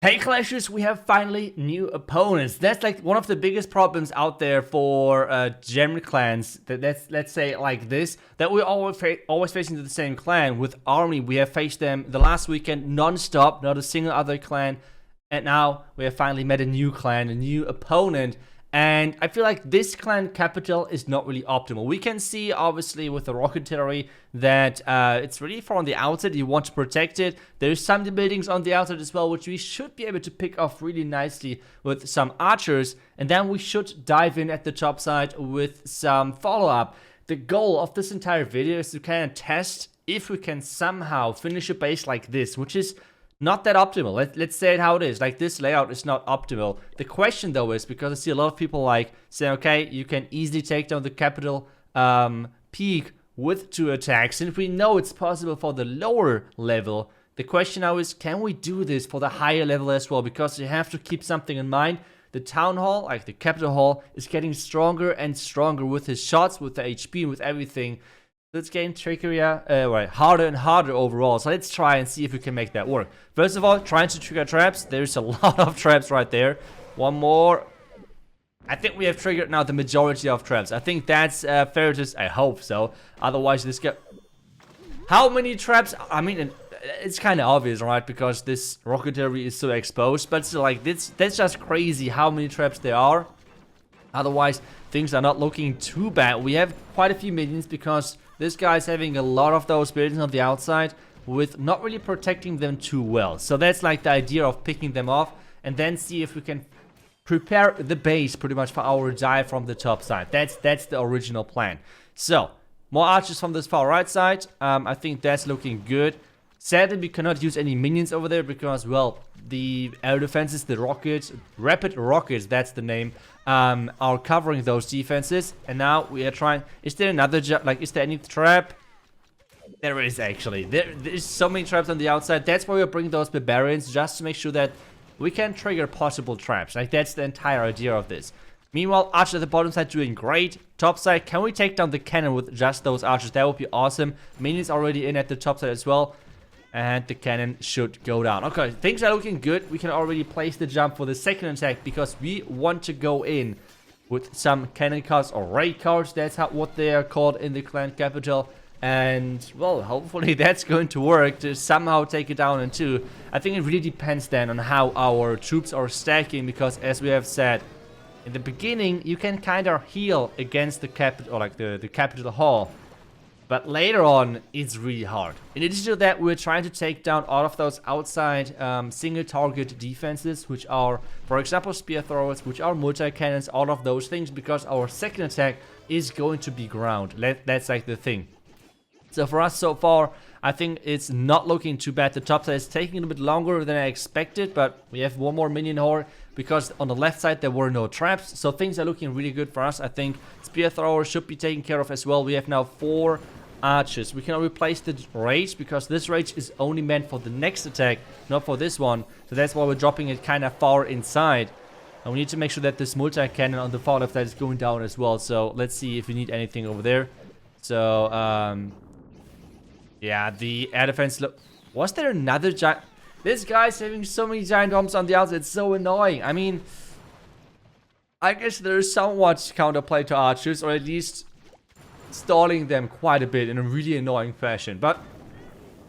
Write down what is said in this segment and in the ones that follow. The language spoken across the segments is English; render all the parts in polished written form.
Hey Clashers, we have finally new opponents. That's like one of the biggest problems out there for gem clans. Let's say like this, that we're always facing the same clan. With Army, we have faced them the last weekend non-stop, not a single other clan. And now we have finally met a new clan, a new opponent. And I feel like this clan capital is not really optimal. We can see, obviously, with the rocketry that it's really far on the outside. You want to protect it. There's some buildings on the outside as well, which we should be able to pick off really nicely with some archers. And then we should dive in at the top side with some follow-up. The goal of this entire video is to kind of test if we can somehow finish a base like this, which is not that optimal. Let's say it how it is. Like, this layout is not optimal. The question though is, because I see a lot of people like saying, okay, you can easily take down the capital peak with 2 attacks. And if we know it's possible for the lower level, the question now is, can we do this for the higher level as well? Because you have to keep something in mind. The town hall, like the capital hall, is getting stronger and stronger with his shots, with the HP, with everything. It's getting trickier, harder and harder overall. So let's try and see if we can make that work. First of all, trying to trigger traps. There's a lot of traps right there. One more. I think we have triggered now the majority of traps. I think that's fair to say. I hope so. Otherwise, this guy... How many traps? I mean, it's kind of obvious, right? Because this rocketry is so exposed. But still, like, that's just crazy how many traps there are. Otherwise, things are not looking too bad. We have quite a few minions because this guy's having a lot of those buildings on the outside with not really protecting them too well. So that's like the idea of picking them off and then see if we can prepare the base pretty much for our dive from the top side. That's the original plan. So, more archers from this far right side. I think that's looking good. Sadly, we cannot use any minions over there because, well, the air defenses, the rockets, rapid rockets, that's the name, are covering those defenses. And now we are trying... Is there another... is there any trap? There is, actually. There's so many traps on the outside. That's why we're bringing those barbarians, just to make sure that we can trigger possible traps. Like, that's the entire idea of this. Meanwhile, archers at the bottom side doing great. Top side, can we take down the cannon with just those archers? That would be awesome. Minions already in at the top side as well. And the cannon should go down. Okay, things are looking good. We can already place the jump for the second attack because we want to go in with some cannon cards or raid cards. That's what they are called in the clan capital. And, well, hopefully that's going to work to somehow take it down in 2. I think it really depends then on how our troops are stacking because, as we have said, in the beginning, you can kind of heal against the capital, or like the capital hall. But later on, it's really hard. In addition to that, we're trying to take down all of those outside single target defenses, which are, for example, spear throwers, which are multi-cannons, all of those things, because our second attack is going to be ground. That's like the thing. So for us so far, I think it's not looking too bad. The top side is taking a bit longer than I expected, but we have one more minion horde because on the left side there were no traps. So things are looking really good for us. I think spear thrower should be taken care of as well. We have now 4 archers. We can replace the rage because this rage is only meant for the next attack, not for this one. So that's why we're dropping it kind of far inside. And we need to make sure that this multi-cannon on the far left side is going down as well. So let's see if we need anything over there. So, yeah, the air defense... Was there another giant... This guy's having so many giant bombs on the outside. It's so annoying. I mean, I guess there's somewhat counterplay to archers, or at least stalling them quite a bit in a really annoying fashion. But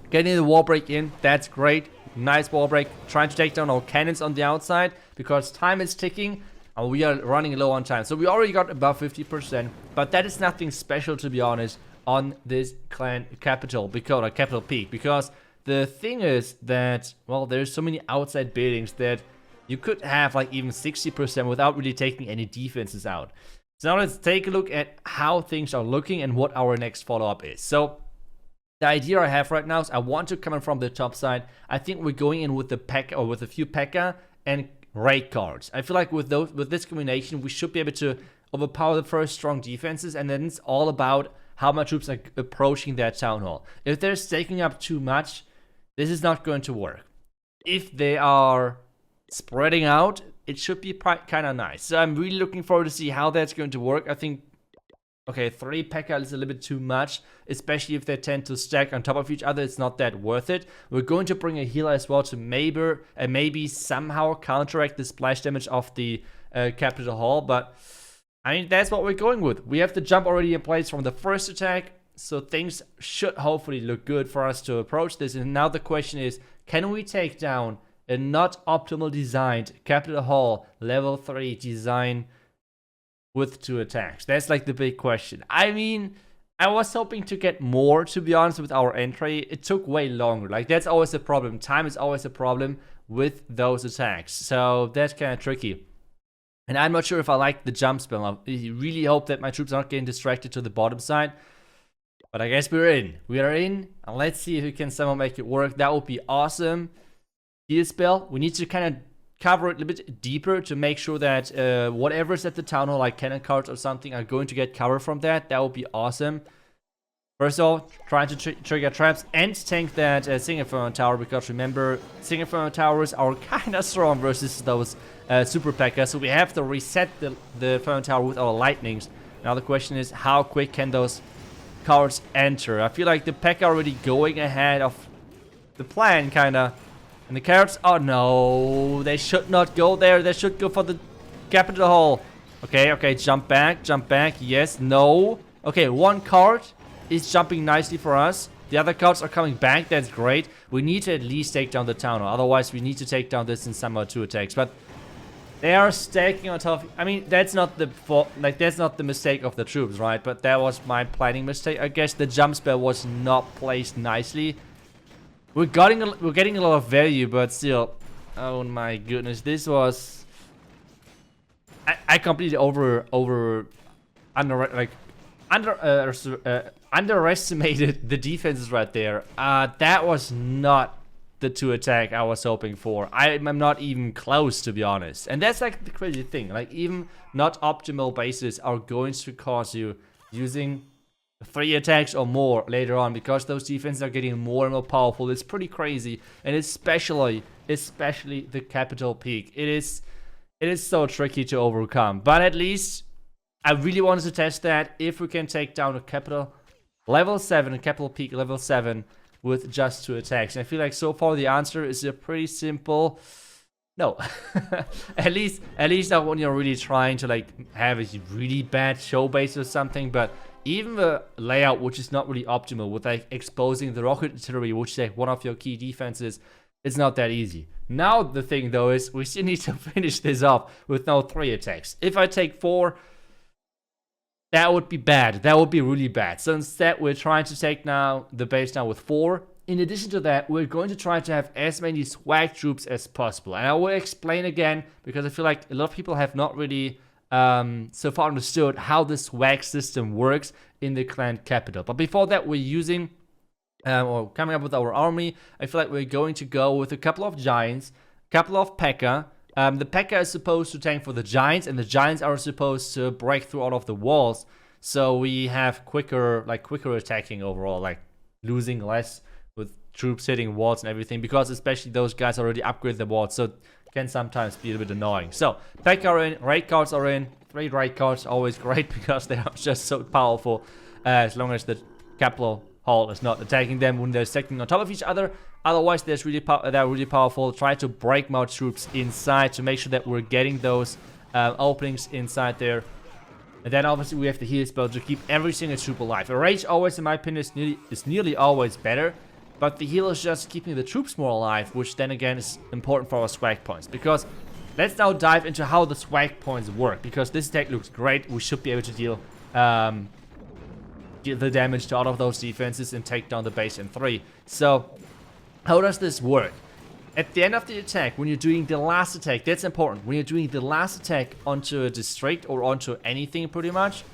getting the wall break in, that's great. Nice wall break. Trying to take down our cannons on the outside because time is ticking and we are running low on time. So we already got above 50%, but that is nothing special, to be honest, on this clan capital, because capital peak, because the thing is that, well, there's so many outside buildings that you could have like even 60% without really taking any defenses out. So now let's take a look at how things are looking and what our next follow-up is. So the idea I have right now is I want to come in from the top side. I think we're going in with the P.E.K.K.A. or with a few P.E.K.K.A. and raid cards. I feel like with this combination, we should be able to overpower the first strong defenses, and then it's all about how my troops are approaching that town hall. If they're staking up too much, this is not going to work. If they are spreading out, it should be kind of nice. So I'm really looking forward to see how that's going to work. I think okay, 3 P.E.K.K.A is a little bit too much, especially if they tend to stack on top of each other. It's not that worth it. We're going to bring a healer as well to maybe somehow counteract the splash damage of the Capital Hall, but I mean, that's what we're going with. We have the jump already in place from the first attack, so things should hopefully look good for us to approach this. And now the question is, can we take down a not optimal designed Capital Hall level 3 design with 2 attacks? That's like the big question. I mean, I was hoping to get more, to be honest, with our entry. It took way longer. Like, that's always a problem. Time is always a problem with those attacks. So that's kind of tricky. And I'm not sure if I like the jump spell. I really hope that my troops aren't getting distracted to the bottom side. But I guess we're in. We are in. And let's see if we can somehow make it work. That would be awesome. Heal spell. We need to kind of cover it a little bit deeper to make sure that whatever's at the town hall, like cannon cards or something, are going to get cover from that. That would be awesome. First of all, trying to trigger traps and tank that Single Inferno Tower, because remember, Single Inferno Towers are kind of strong versus those Super P.E.K.K.A, so we have to reset the Inferno Tower with our lightnings. Now the question is, how quick can those cards enter? I feel like the P.E.K.K.A are already going ahead of the plan, kind of. And the carrots, oh no, they should not go there. They should go for the Capital Hall. Okay, jump back, yes, no. Okay, 1 card is jumping nicely for us. The other cards are coming back, that's great. We need to at least take down the town hall. Otherwise, we need to take down this in somehow 2 attacks. But they are stacking on top. I mean, that's not the fault, like, that's not the mistake of the troops, right? But that was my planning mistake. I guess the jump spell was not placed nicely. We're getting a lot of value, but still, oh my goodness, this was. I completely underestimated the defenses right there. That was not the 2 attack I was hoping for. I'm not even close, to be honest. And that's like the crazy thing. Like, even not optimal bases are going to cause you using 3 attacks or more later on, because those defenses are getting more and more powerful. It's pretty crazy. And especially the Capital Peak. It is so tricky to overcome. But at least I really wanted to test that. If we can take down a Capital level 7, a Capital Peak level 7 with just 2 attacks. And I feel like so far the answer is a pretty simple no. at least not when you're really trying to like have a really bad show base or something. But even the layout, which is not really optimal, with like exposing the rocket artillery, which is like one of your key defenses, it's not that easy. Now the thing though is we still need to finish this off with no 3 attacks. If I take 4, that would be bad. That would be really bad. So instead, we're trying to take now the base now with 4. In addition to that, we're going to try to have as many swag troops as possible. And I will explain again, because I feel like a lot of people have not really so far understood how the swag system works in the clan capital. But before that, we're using or coming up with our army. I feel like we're going to go with a couple of giants, a couple of P.E.K.K.A. The P.E.K.K.A is supposed to tank for the giants, and the giants are supposed to break through all of the walls. So we have quicker attacking overall, like losing less with troops hitting walls and everything, because especially those guys already upgrade the walls, so it can sometimes be a little bit annoying. So P.E.K.K.A are in, raid cards are in. 3 raid cards, always great because they are just so powerful, as long as the capital hall is not attacking them when they're stacking on top of each other. Otherwise, they're really powerful. Try to break more troops inside to make sure that we're getting those openings inside there. And then obviously we have the heal spell to keep every single troop alive. A rage always, in my opinion, is nearly always better. But the heal is just keeping the troops more alive, which then again is important for our swag points. Because let's now dive into how the swag points work. Because this deck looks great. We should be able to deal the damage to all of those defenses and take down the base in 3. So how does this work? At the end of the attack, when you're doing the last attack, that's important. When you're doing the last attack onto a district or onto anything pretty much,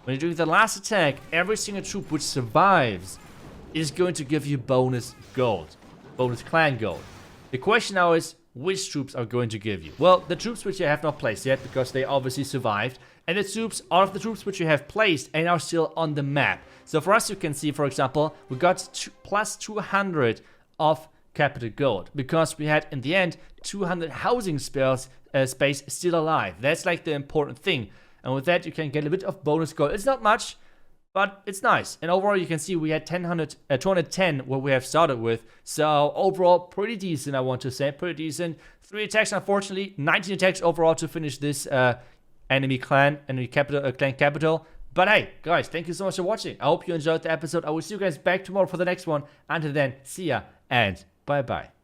when you're doing the last attack, every single troop which survives is going to give you bonus gold, bonus clan gold. The question now is, which troops are going to give you? Well, the troops which you have not placed yet, because they obviously survived, and the troops, all of the troops which you have placed and are still on the map. So for us, you can see, for example, we got plus 200 of capital gold, because we had in the end 200 housing space still alive. That's like the important thing, and with that you can get a bit of bonus gold. It's not much, but it's nice. And overall, you can see we had 210 what we have started with. So overall, pretty decent, I want to say. Pretty decent. 3 attacks, unfortunately. 19 attacks overall to finish this enemy clan capital. But hey, guys, thank you so much for watching. I hope you enjoyed the episode. I will see you guys back tomorrow for the next one. Until then, see ya and bye-bye.